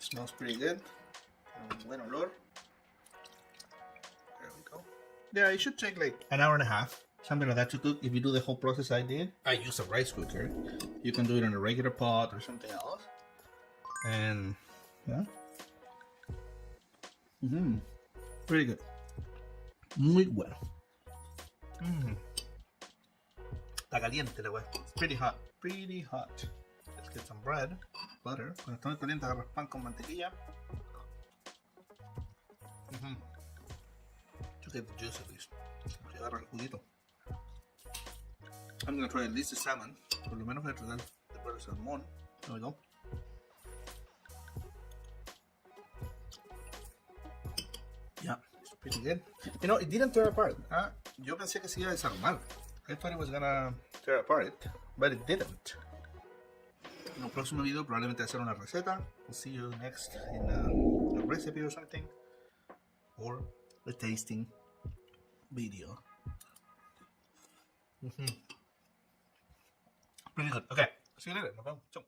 Smells pretty good. Buen olor. There we go. Yeah, it should take like an hour and a half, something like that to cook. If you do the whole process I did, I use a rice cooker. You can do it in a regular pot or something else. And yeah, pretty good. Muy bueno. Está caliente la wea. It's pretty hot. Pretty hot. Let's get some bread, butter. Cuando está muy caliente agarras pan con mantequilla. To get the juice at least. Se agarra el juguito. I'm gonna try at least the salmon. Por lo menos voy a tratar de probar el salmón. There we go. Yeah, it's pretty good. You know, it didn't tear apart. Yo pensé que se iba a desarmar. I thought it was gonna tear apart, but it didn't. En el próximo video probablemente hacer una receta. We'll see you next in a recipe or something. Or a tasting video. Pretty good. Okay, see you later. Nos vemos. Chau.